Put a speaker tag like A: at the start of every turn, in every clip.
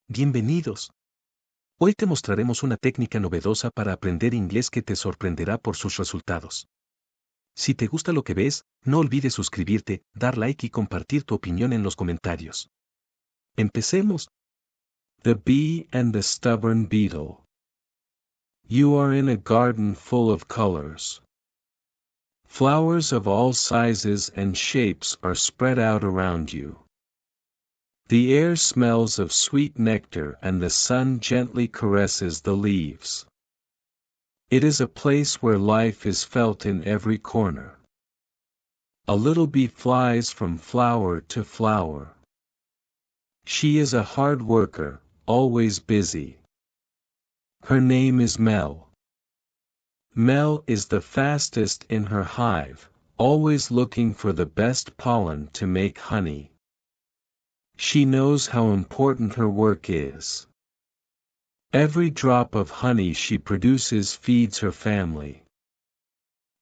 A: Bienvenidos. Hoy te mostraremos una técnica novedosa para aprender inglés que te sorprenderá por sus resultados. Si te gusta lo que ves, no olvides suscribirte, dar like y compartir tu opinión en los comentarios. Empecemos.
B: The bee and the stubborn beetle. You are in a garden full of colors. Flowers of all sizes and shapes are spread out around you. The air smells of sweet nectar and the sun gently caresses the leaves. It is a place where life is felt in every corner. A little bee flies from flower to flower. She is a hard worker, always busy. Her name is Mel. Mel is the fastest in her hive, always looking for the best pollen to make honey. She knows how important her work is. Every drop of honey she produces feeds her family.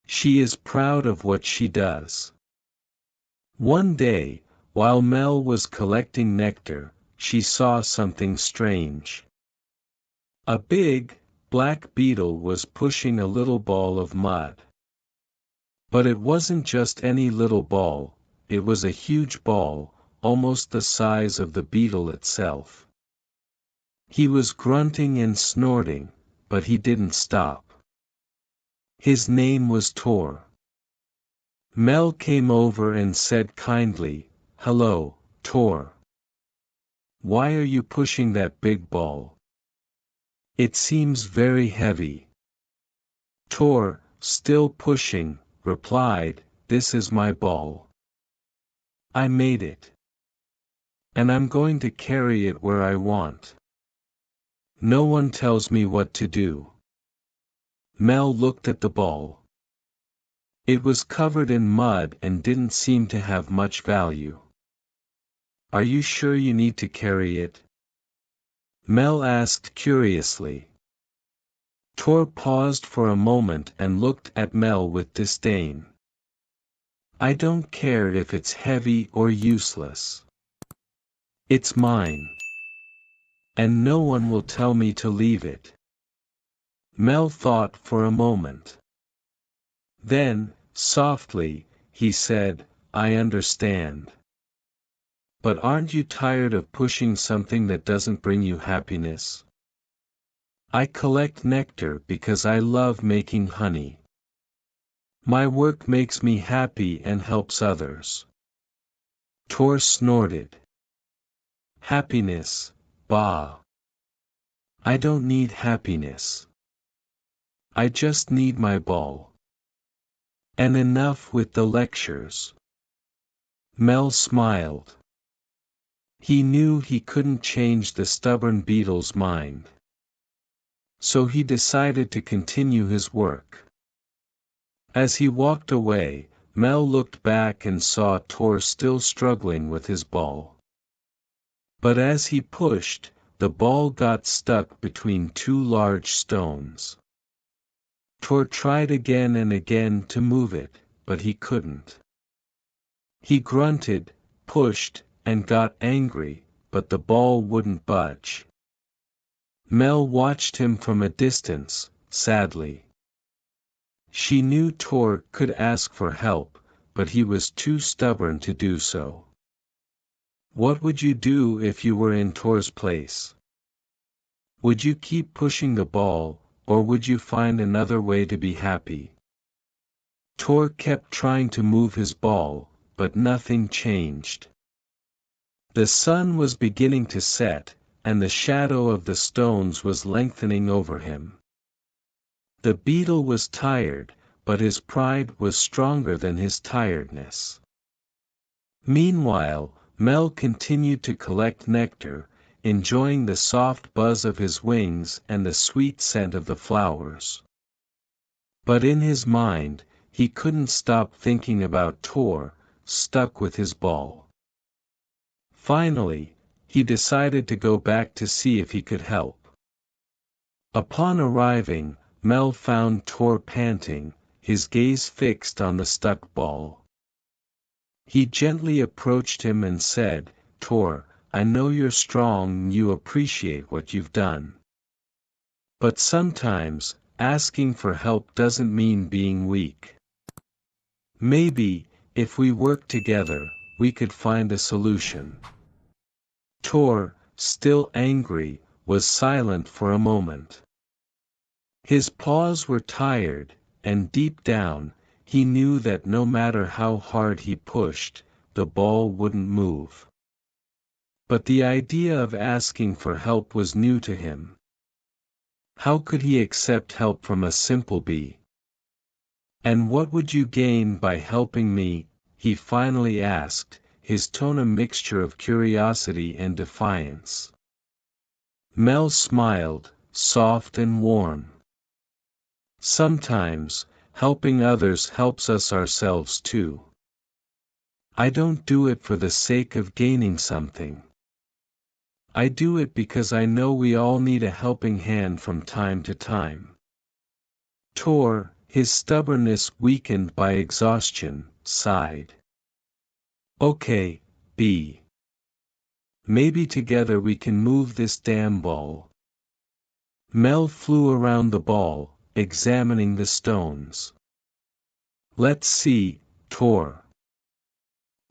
B: She is proud of what she does. One day, while Mel was collecting nectar, she saw something strange. A big, black beetle was pushing a little ball of mud. But it wasn't just any little ball, it was a huge ball, almost the size of the beetle itself. He was grunting and snorting, but he didn't stop. His name was Tor. Mel came over and said kindly, "Hello, Tor. Why are you pushing that big ball? It seems very heavy." Tor, still pushing, replied, "This is my ball. I made it. And I'm going to carry it where I want. No one tells me what to do." Mel looked at the ball. It was covered in mud and didn't seem to have much value. "Are you sure you need to carry it?" Mel asked curiously. Tor paused for a moment and looked at Mel with disdain. "I don't care if it's heavy or useless. It's mine. And no one will tell me to leave it." Mel thought for a moment. Then, softly, he said, "I understand. But aren't you tired of pushing something that doesn't bring you happiness? I collect nectar because I love making honey. My work makes me happy and helps others." Tor snorted. "Happiness, bah. I don't need happiness. I just need my ball. And enough with the lectures." Mel smiled. He knew he couldn't change the stubborn beetle's mind. So he decided to continue his work. As he walked away, Mel looked back and saw Tor still struggling with his ball. But as he pushed, the ball got stuck between two large stones. Tor tried again and again to move it, but he couldn't. He grunted, pushed, and got angry, but the ball wouldn't budge. Mel watched him from a distance, sadly. She knew Tor could ask for help, but he was too stubborn to do so. What would you do if you were in Tor's place? Would you keep pushing the ball, or would you find another way to be happy? Tor kept trying to move his ball, but nothing changed. The sun was beginning to set, and the shadow of the stones was lengthening over him. The beetle was tired, but his pride was stronger than his tiredness. Meanwhile, Mel continued to collect nectar, enjoying the soft buzz of his wings and the sweet scent of the flowers. But in his mind, he couldn't stop thinking about Tor, stuck with his ball. Finally, he decided to go back to see if he could help. Upon arriving, Mel found Tor panting, his gaze fixed on the stuck ball. He gently approached him and said, "Tor, I know you're strong and you appreciate what you've done. But sometimes, asking for help doesn't mean being weak. Maybe, if we work together, we could find a solution. Tor, still angry, was silent for a moment. His paws were tired, and deep down, he knew that no matter how hard he pushed, the ball wouldn't move. But the idea of asking for help was new to him. How could he accept help from a simple bee? "And what would you gain by helping me?" he finally asked, his tone a mixture of curiosity and defiance. Mel smiled, soft and warm. "Sometimes, helping others helps us ourselves too. I don't do it for the sake of gaining something. I do it because I know we all need a helping hand from time to time." Tor, his stubbornness weakened by exhaustion, sighed. "Okay, B. Maybe together we can move this damn ball." Mel flew around the ball, examining the stones. "Let's see, Tor.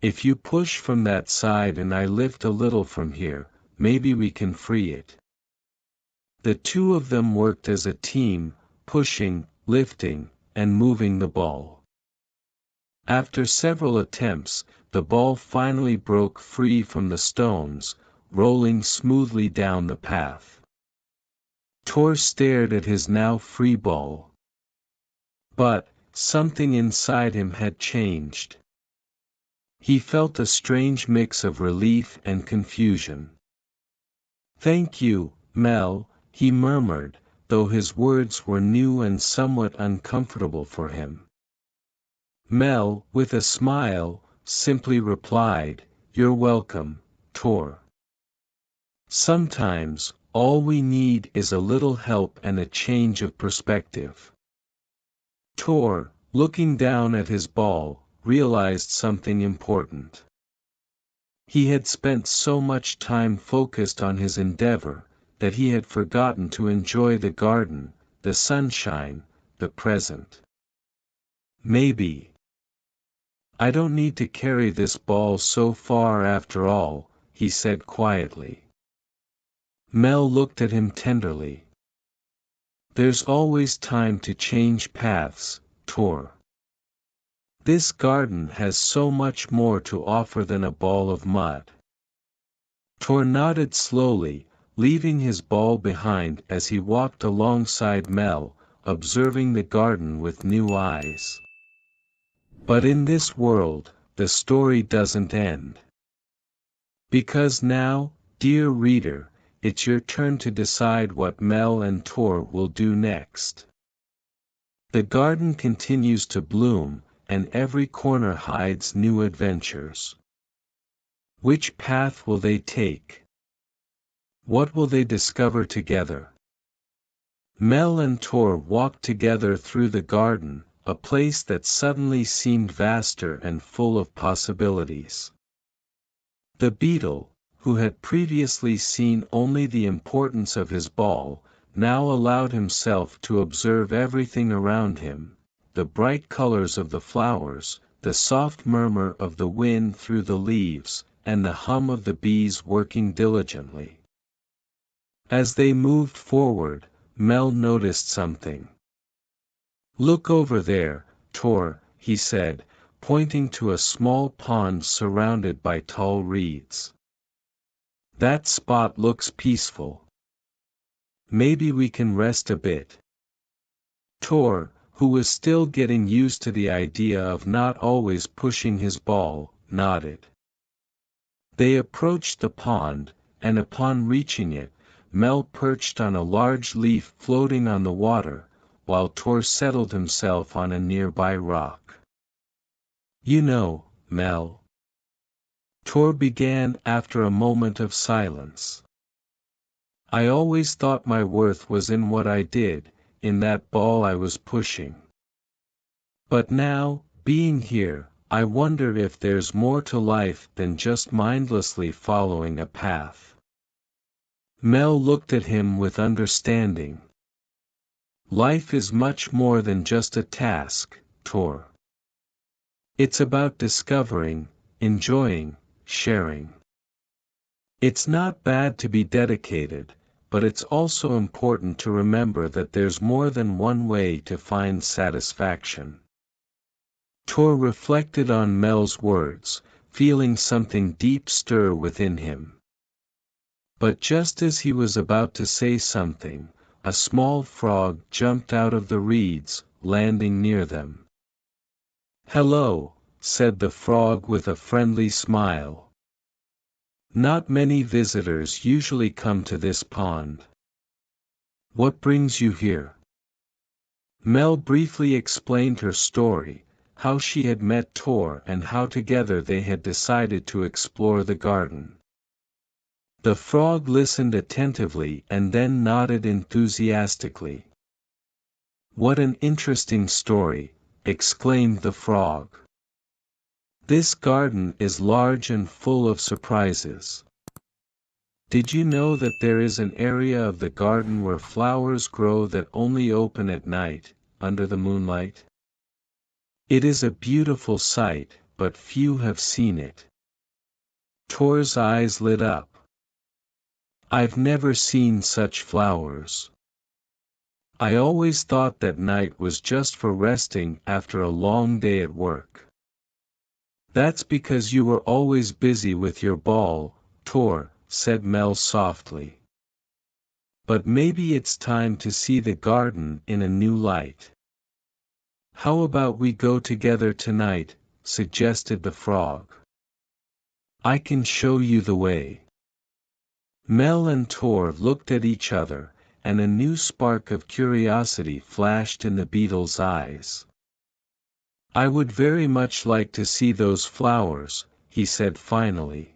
B: If you push from that side and I lift a little from here, maybe we can free it." The two of them worked as a team, pushing, lifting, and moving the ball. After several attempts, the ball finally broke free from the stones, rolling smoothly down the path. Tor stared at his now free ball. But, something inside him had changed. He felt a strange mix of relief and confusion. "Thank you, Mel," he murmured, though his words were new and somewhat uncomfortable for him. Mel, with a smile, simply replied, "You're welcome, Tor. Sometimes, all we need is a little help and a change of perspective." Tor, looking down at his ball, realized something important. He had spent so much time focused on his endeavor, that he had forgotten to enjoy the garden, the sunshine, the present. "Maybe. I don't need to carry this ball so far after all," he said quietly. Mel looked at him tenderly. "There's always time to change paths, Tor. This garden has so much more to offer than a ball of mud." Tor nodded slowly, leaving his ball behind as he walked alongside Mel, observing the garden with new eyes. But in this world, the story doesn't end. Because now, dear reader, it's your turn to decide what Mel and Tor will do next. The garden continues to bloom, and every corner hides new adventures. Which path will they take? What will they discover together? Mel and Tor walked together through the garden, a place that suddenly seemed vaster and full of possibilities. The beetle, who had previously seen only the importance of his ball, now allowed himself to observe everything around him: the bright colors of the flowers, the soft murmur of the wind through the leaves, and the hum of the bees working diligently. As they moved forward, Mel noticed something. "Look over there, Tor," he said, pointing to a small pond surrounded by tall reeds. "That spot looks peaceful. Maybe we can rest a bit." Tor, who was still getting used to the idea of not always pushing his ball, nodded. They approached the pond, and upon reaching it, Mel perched on a large leaf floating on the water, while Tor settled himself on a nearby rock. "You know, Mel," Tor began after a moment of silence, "I always thought my worth was in what I did, in that ball I was pushing. But now, being here, I wonder if there's more to life than just mindlessly following a path. Mel looked at him with understanding. Life is much more than just a task, Tor. It's about discovering, enjoying, sharing. It's not bad to be dedicated, but it's also important to remember that there's more than one way to find satisfaction. Tor reflected on Mel's words, feeling something deep stir within him. But just as he was about to say something, a small frog jumped out of the reeds, landing near them. "Hello," said the frog with a friendly smile. "Not many visitors usually come to this pond. What brings you here?" Mel briefly explained her story, how she had met Tor and how together they had decided to explore the garden. The frog listened attentively and then nodded enthusiastically. "What an interesting story," exclaimed the frog. "This garden is large and full of surprises. Did you know that there is an area of the garden where flowers grow that only open at night, under the moonlight? It is a beautiful sight, but few have seen it." Tor's eyes lit up. "I've never seen such flowers. I always thought that night was just for resting after a long day at work." "That's because you were always busy with your ball, Tor," said Mel softly. "But maybe it's time to see the garden in a new light. How about we go together tonight?" suggested the frog. "I can show you the way." Mel and Tor looked at each other, and a new spark of curiosity flashed in the beetle's eyes. "I would very much like to see those flowers," he said finally.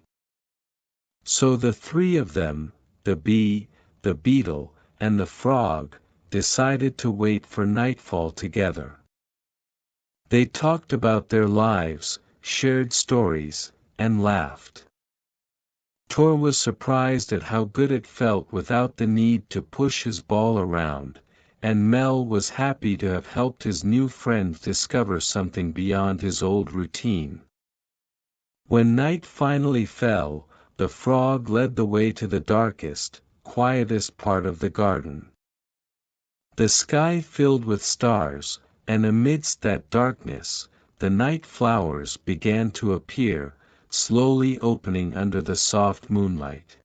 B: So the three of them, the bee, the beetle, and the frog, decided to wait for nightfall together. They talked about their lives, shared stories, and laughed. Tor was surprised at how good it felt without the need to push his ball around, and Mel was happy to have helped his new friend discover something beyond his old routine. When night finally fell, the frog led the way to the darkest, quietest part of the garden. The sky filled with stars, and amidst that darkness, the night flowers began to appear, slowly opening under the soft moonlight.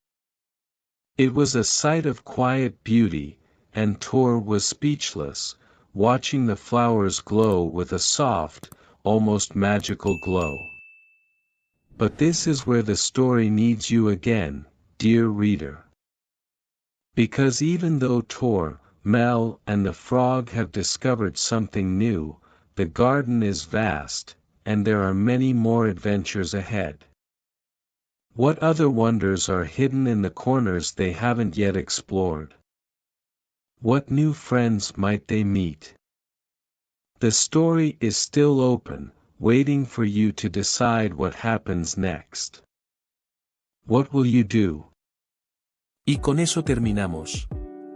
B: It was a sight of quiet beauty, and Tor was speechless, watching the flowers glow with a soft, almost magical glow. But this is where the story needs you again, dear reader. Because even though Tor, Mel, and the frog have discovered something new, the garden is vast, and there are many more adventures ahead. What other wonders are hidden in the corners they haven't yet explored? What new friends might they meet? The story is still open, waiting for you to decide what happens next. What will you do?
A: Y con eso terminamos.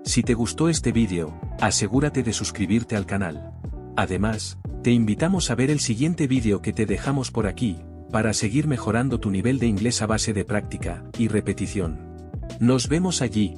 A: Si te gustó este vídeo, asegúrate de suscribirte al canal. Además, te invitamos a ver el siguiente vídeo que te dejamos por aquí, para seguir mejorando tu nivel de inglés a base de práctica y repetición. Nos vemos allí.